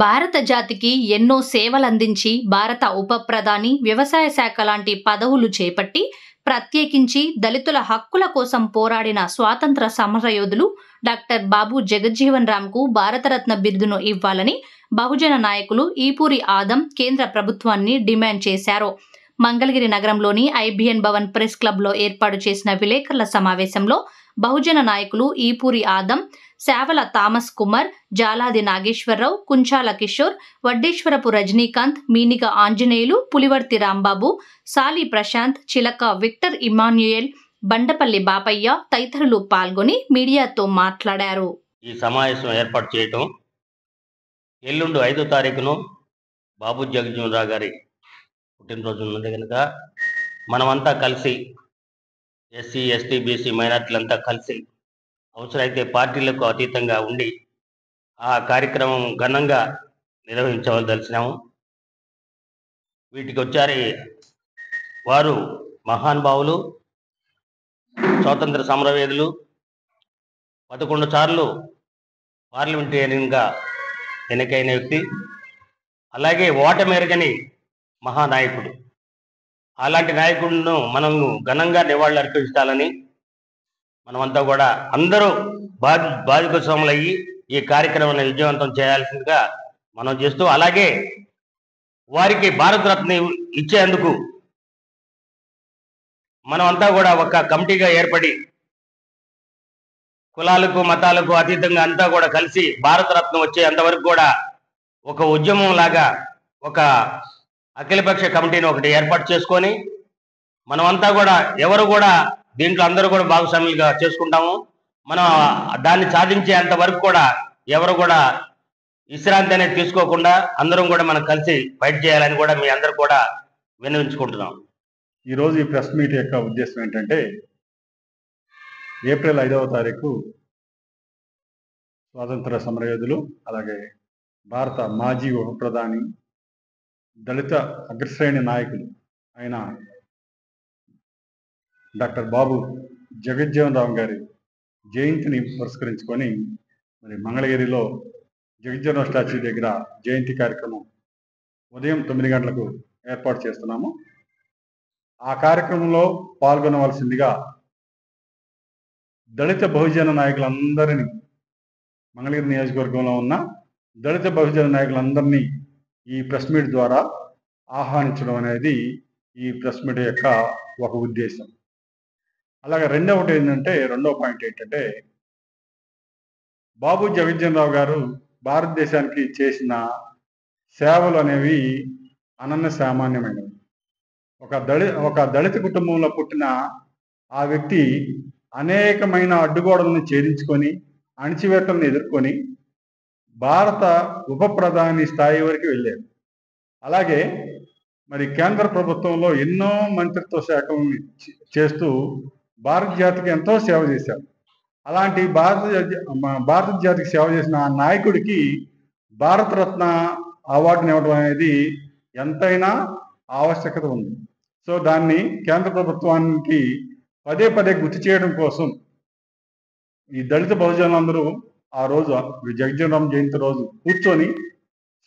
భారత జాతికి ఎన్నో సేవలందించి భారత ఉప ప్రధాని, వ్యవసాయ శాఖ లాంటి పదవులు చేపట్టి ప్రత్యేకించి దళితుల హక్కుల కోసం పోరాడిన స్వాతంత్ర సమరయోధులు డాక్టర్ బాబు జగజ్జీవన్ రామ్‌కు భారతరత్న బిరుదును ఇవ్వాలని బహుజన నాయకులు ఈపూరి ఆదం కేంద్ర ప్రభుత్వాన్ని డిమాండ్ చేశారు. మంగళగిరి నగరంలోని ఐబీఎన్ భవన్ ప్రెస్ క్లబ్‌లో ఏర్పాటు చేసిన విలేకరుల సమావేశంలో బహుజన నాయకులు ఈపూరి ఆదం, శావల థామస్ కుమార్, జాలాది నాగేశ్వరరావు, కుంచాల కిషోర్, వడ్డేశ్వరపు రజనీకాంత్, మీనిగ ఆంజనేయులు, పులివర్తి రాంబాబు, సాలి ప్రశాంత్, చిలక విక్టర్ ఇమాన్యుయల్, బండపల్లి బాపయ్య తదితరులు పాల్గొని మీడియాతో మాట్లాడారు. ఈ సమావేశం ఏర్పాటు చేయటం ఎల్లుండి 5వ తారీఖును బాబు జగజ్జీవన్ రావు గారి పుట్టినరోజు ఉన్నది కనుక మనమంతా కలిసి ఎస్సీ, ఎస్టీ, బీసీ మైనార్టీలంతా కలిసి అవసరమైతే పార్టీలకు అతీతంగా ఉండి ఆ కార్యక్రమం ఘనంగా నిర్వహించవలసినాము. వీటికి వచ్చారు వారు మహానుభావులు, స్వాతంత్ర సమరవేదులు, 11 సార్లు పార్లమెంటేరియన్గా ఎన్నికైన వ్యక్తి, అలాగే ఓటమెరగని మహానాయకుడు. అలాంటి నాయకుడిను మనం ఘనంగా నివాళులు అర్పించాలని మనమంతా కూడా అందరూ బాధ్యతలయ్యి ఈ కార్యక్రమాన్ని విజయవంతం చేయాల్సిందిగా మనం చేస్తూ, అలాగే వారికి భారతరత్న ఇచ్చేందుకు మనమంతా కూడా ఒక కమిటీగా ఏర్పడి కులాలకు మతాలకు అతీతంగా అంతా కూడా కలిసి భారతరత్న వచ్చే అంతవరకు కూడా ఒక ఉద్యమం లాగా ఒక అఖిలపక్ష కమిటీని ఒకటి ఏర్పాటు చేసుకొని మనమంతా కూడా ఎవరు కూడా దీంట్లో అందరూ కూడా భాగస్వాములుగా చేసుకుంటాము. మనం దాన్ని సాధించేంత వరకు కూడా ఎవరు కూడా విశ్రాంతి అనేది తీసుకోకుండా అందరం కూడా మనం కలిసి ఫైట్ చేయాలని కూడా మీ అందరూ కూడా విన్నవించుకుంటున్నాం. ఈరోజు ఈ ప్రెస్ మీట్ యొక్క ఉద్దేశం ఏంటంటే, ఏప్రిల్ 5వ తారీఖు స్వాతంత్ర సమరయోధులు, అలాగే భారత మాజీ ఉప ప్రధాని, దళిత అగ్రశ్రేణి నాయకులు అయిన డాక్టర్ బాబు జగజ్జీవన్ రామ్ గారి జయంతిని పురస్కరించుకొని మరి మంగళగిరిలో జగజ్జీవన్ రామ్ స్టాచ్యూ దగ్గర జయంతి కార్యక్రమం ఉదయం 9 గంటలకు ఏర్పాటు చేస్తున్నాము. ఆ కార్యక్రమంలో పాల్గొనవలసిందిగా దళిత బహుజన నాయకులందరినీ, మంగళగిరి నియోజకవర్గంలో ఉన్న దళిత బహుజన నాయకులందరినీ ఈ ప్రెస్ మీట్ ద్వారా ఆహ్వానించడం అనేది ఈ ప్రెస్ మీట్ యొక్క ఒక ఉద్దేశం. అలాగే రెండవ పాయింట్ ఏంటంటే, బాబు జగజ్జీవన్ రావు గారు భారతదేశానికి చేసిన సేవలు అనేవి అనన్య సామాన్యమైనవి. ఒక దళిత కుటుంబంలో పుట్టిన ఆ వ్యక్తి అనేకమైన అడ్డుగోడలను ఛేదించుకొని, అణిచివేతలను ఎదుర్కొని భారత ఉప ప్రధాని స్థాయి వరకు వెళ్ళారు. అలాగే మరి కేంద్ర ప్రభుత్వంలో ఎన్నో మంత్రిత్వ శాఖలను చేస్తూ భారత జాతికి ఎంతో సేవ చేశారు. అలాంటి భారత జాతికి సేవ చేసిన ఆ నాయకుడికి భారతరత్న అవార్డుని ఇవ్వడం అనేది ఎంతైనా ఆవశ్యకత ఉంది. సో దాన్ని కేంద్ర ప్రభుత్వానికి పదే పదే గుర్తు చేయడం కోసం ఈ దళిత బహుజనులందరూ ఆ రోజు జగజ్జీవన్ రామ్ జయంతి రోజు కూర్చొని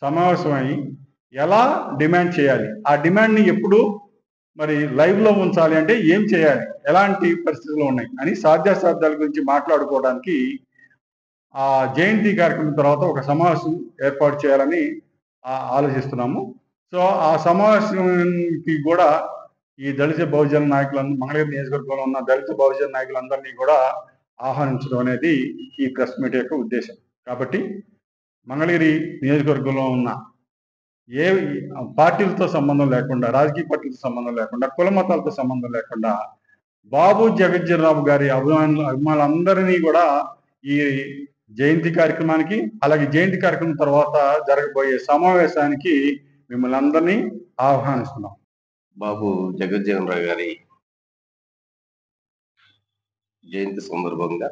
సమావేశమై ఎలా డిమాండ్ చేయాలి, ఆ డిమాండ్ని ఎప్పుడు మరి లైవ్లో ఉంచాలి, అంటే ఏం చేయాలి, ఎలాంటి పరిస్థితులు ఉన్నాయి అని సాధ్యాసాధ్యాల గురించి మాట్లాడుకోవడానికి ఆ జయంతి కార్యక్రమం తర్వాత ఒక సమావేశం ఏర్పాటు చేయాలని ఆలోచిస్తున్నాము. సో ఆ సమావేశానికి కూడా ఈ దళిత బహుజన నాయకులందరూ, మంగళగిరి నియోజకవర్గంలో ఉన్న దళిత బహుజన నాయకులందరినీ కూడా ఆహ్వానించడం అనేది ఈ ప్రెస్ మీట్ యొక్క ఉద్దేశం. కాబట్టి మంగళగిరి నియోజకవర్గంలో ఉన్న ఏ పార్టీలతో సంబంధం లేకుండా, రాజకీయ పార్టీలతో సంబంధం లేకుండా, కుల మతాలతో సంబంధం లేకుండా బాబు జగజ్జీవన్ రామ్ గారి అభిమానులందరినీ కూడా ఈ జయంతి కార్యక్రమానికి, అలాగే జయంతి కార్యక్రమం తర్వాత జరగబోయే సమావేశానికి మిమ్మల్ని అందరినీ ఆహ్వానిస్తున్నాం. బాబు జగజ్జీవన్ రావు గారి జయంతి సందర్భంగా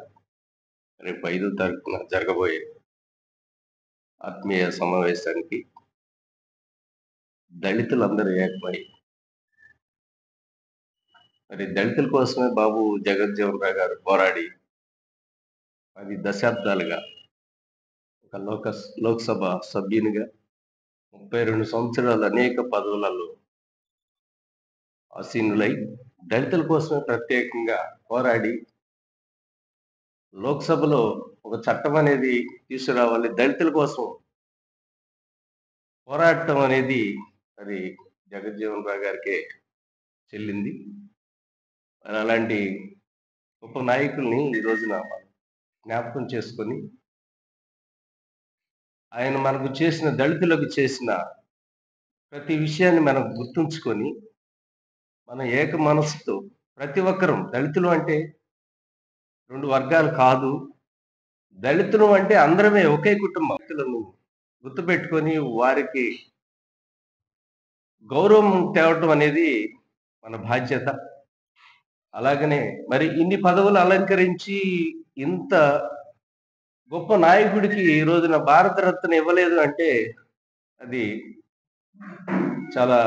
రేపు 5వ తారీఖున జరగబోయే ఆత్మీయ సమావేశానికి దళితులందరూ ఏకమై, మరి దళితుల కోసమే బాబు జగజ్జీవన్ రావు గారు పోరాడి 10 దశాబ్దాలుగా ఒక ఒక లోక్సభ సభ్యునిగా 32 సంవత్సరాలు అనేక పదవులలో ఆసీనులై దళితుల కోసమే ప్రత్యేకంగా పోరాడి లోక్సభలో ఒక చట్టం అనేది తీసుకురావాలి, దళితుల కోసం పోరాటం అనేది అది జగజ్జీవన్ రావు గారికే చెల్లింది. మరి అలాంటి గొప్ప నాయకుల్ని ఈ రోజున మనం జ్ఞాపకం చేసుకొని ఆయన మనకు చేసిన, దళితులకు చేసిన ప్రతి విషయాన్ని మనం గుర్తుంచుకొని మన ఏక మనసుతో ప్రతి ఒక్కరం, దళితులు అంటే 2 వర్గాలు కాదు, దళితులు అంటే అందరమే ఒకే కుటుంబం. దళితులను గుర్తుపెట్టుకొని వారికి గౌరవం తేవటం అనేది మన బాధ్యత. అలాగనే మరి ఇన్ని పదవులు అలంకరించి ఇంత గొప్ప నాయకుడికి ఈ రోజున భారతరత్న ఇవ్వలేదు అంటే అది చాలా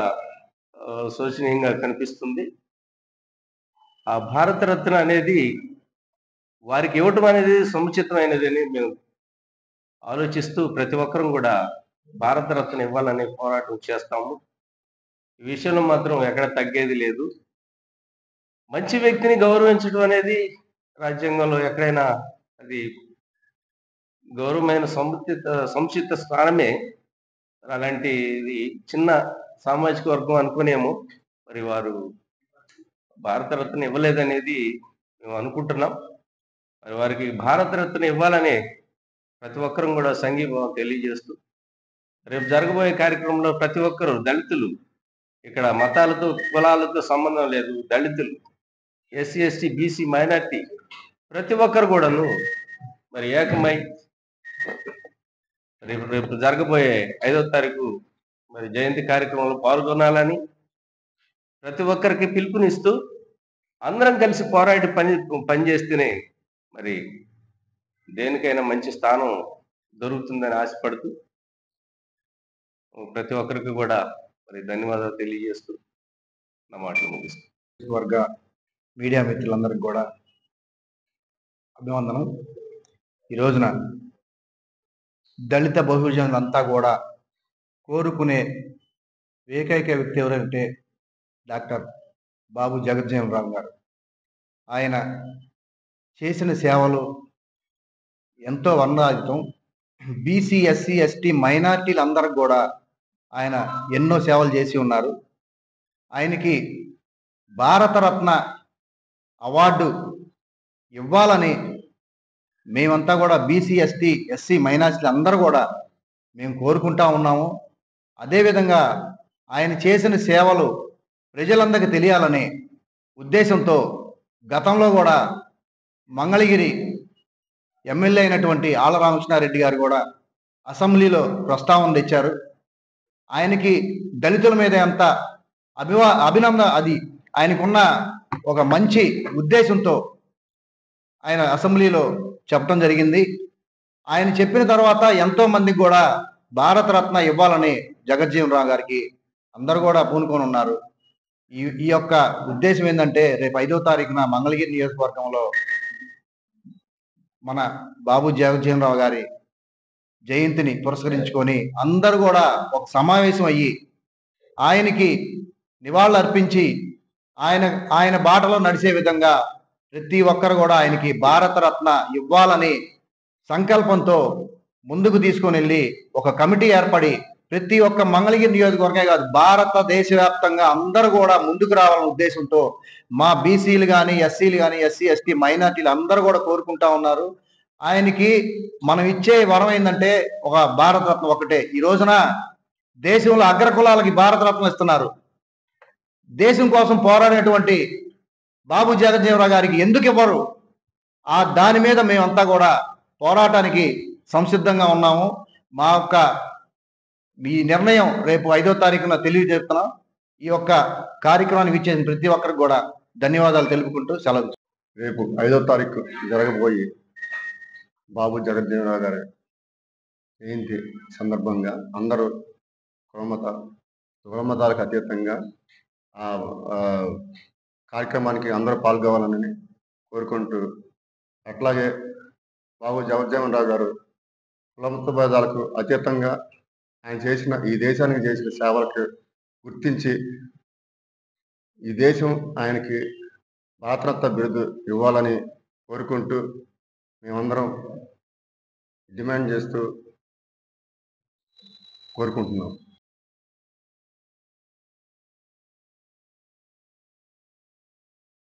శోచనీయంగా కనిపిస్తుంది. ఆ భారతరత్న అనేది వారికి ఇవ్వటం అనేది సముచితమైనది అని మేము ఆలోచిస్తూ ప్రతి ఒక్కరం కూడా భారతరత్న ఇవ్వాలనే పోరాటం చేస్తాము. ఈ విషయంలో మాత్రం ఎక్కడ తగ్గేది లేదు. మంచి వ్యక్తిని గౌరవించడం అనేది రాజ్యాంగంలో ఎక్కడైనా అది గౌరవమైన సముచిత స్థానమే. అలాంటిది చిన్న సామాజిక వర్గం అనుకునేమో మరి వారు భారతరత్న ఇవ్వలేదనేది మేము అనుకుంటున్నాం. మరి వారికి భారతరత్న ఇవ్వాలనే ప్రతి ఒక్కరం కూడా సంఘీభావం తెలియజేస్తూ రేపు జరగబోయే కార్యక్రమంలో ప్రతి ఒక్కరు, దళితులు, ఇక్కడ మతాలతో కులాలతో సంబంధం లేదు, దళితులు, ఎస్సీ ఎస్టీ బీసీ మైనార్టీ ప్రతి ఒక్కరు కూడాను మరి ఏకమై రేపు జరగబోయే 5వ తారీఖు మరి జయంతి కార్యక్రమంలో పాల్గొనాలని ప్రతి ఒక్కరికి పిలుపునిస్తూ అందరం కలిసి పోరాడి పనిచేస్తేనే మరి దేనికైనా మంచి స్థానం దొరుకుతుందని ఆశపడుతూ ప్రతి ఒక్కరికి కూడా మరి ధన్యవాదాలు తెలియజేస్తూ నా మాటలు ముగిస్తాను. వర్గ మీడియా మిత్రులందరికీ కూడా అభివందనం. ఈ రోజున దళిత బహుజనులంతా కూడా కోరుకునే ఏకైక వ్యక్తి ఎవరంటే డాక్టర్ బాబు జగజ్జీవన్ రావు గారు. ఆయన చేసిన సేవలు ఎంతో వర్ణాతీతం. బీసీ ఎస్సీ ఎస్టీ మైనార్టీలందరికి కూడా ఆయన ఎన్నో సేవలు చేసి ఉన్నారు. ఆయనకి భారతరత్న అవార్డు ఇవ్వాలని మేమంతా కూడా బీసీ ఎస్టీ ఎస్సీ మైనార్టీలు అందరూ కూడా మేము కోరుకుంటా ఉన్నాము. అదేవిధంగా ఆయన చేసిన సేవలు ప్రజలందరికీ తెలియాలనే ఉద్దేశంతో గతంలో కూడా మంగళగిరి ఎమ్మెల్యే అయినటువంటి ఆళ్ల రామకృష్ణారెడ్డి గారు కూడా అసెంబ్లీలో ప్రస్తావన తెచ్చారు. ఆయనకి దళితుల మీద ఎంత అభినందన, అది ఆయనకున్న ఒక మంచి ఉద్దేశంతో ఆయన అసెంబ్లీలో చెప్పడం జరిగింది. ఆయన చెప్పిన తర్వాత ఎంతో మందికి కూడా భారతరత్న ఇవ్వాలని జగజ్జీవన్ రావు గారికి అందరూ కూడా పూనుకొని ఉన్నారు. ఈ యొక్క ఉద్దేశం ఏంటంటే రేపు 5వ తారీఖున మంగళగిరి నియోజకవర్గంలో మన బాబు జగజ్జీవన్ రావు గారి జయంతిని పురస్కరించుకొని అందరూ కూడా ఒక సమావేశం అయ్యి ఆయనకి నివాళులు అర్పించి ఆయన బాటలో నడిచే విధంగా ప్రతి ఒక్కరు కూడా ఆయనకి భారతరత్న ఇవ్వాలని సంకల్పంతో ముందుకు తీసుకొని వెళ్ళి ఒక కమిటీ ఏర్పడి ప్రతి ఒక్క మంగళగిరి నియోజకవర్గమే కాదు భారతదేశ వ్యాప్తంగా అందరూ కూడా ముందుకు రావాలనే ఉద్దేశంతో మా బీసీలు కానీ ఎస్సీలు కానీ ఎస్సీ ఎస్టీ మైనార్టీలు అందరూ కూడా కోరుకుంటా ఉన్నారు. ఆయనకి మనం ఇచ్చే వరం ఏంటంటే ఒక భారతరత్న ఒకటే. ఈ రోజున దేశంలో అగ్రకులాలకి భారతరత్న ఇస్తున్నారు. దేశం కోసం పోరాడినటువంటి బాబు జగజ్జీవన్ గారికి ఎందుకు ఇవ్వరు? దాని మీద మేమంతా కూడా పోరాటానికి సంసిద్ధంగా ఉన్నాము. మా యొక్క ఈ నిర్ణయం రేపు 5వ తారీఖున తెలియజేస్తున్నాం. ఈ యొక్క కార్యక్రమానికి ఇచ్చేసిన ప్రతి ఒక్కరికి కూడా ధన్యవాదాలు తెలుపుకుంటూ సెలవు. రేపు 5వ తారీఖు జరగబోయే బాబు జగజ్జీవన్ రావు గారి జయంతి సందర్భంగా అందరూ కులమతాలకు అతీతంగా ఆ కార్యక్రమానికి అందరూ పాల్గొవాలని కోరుకుంటూ, అట్లాగే బాబు జగజ్జీవన్ రావు గారు కులమత భేదాలకు అతీతంగా ఆయన చేసిన ఈ దేశానికి చేసిన సేవలకు గుర్తించి ఈ దేశం ఆయనకి భారతరత్న బిరుదు ఇవ్వాలని కోరుకుంటూ మేమందరం డిమాండ్ చేస్తూ కోరుకుంటున్నాం.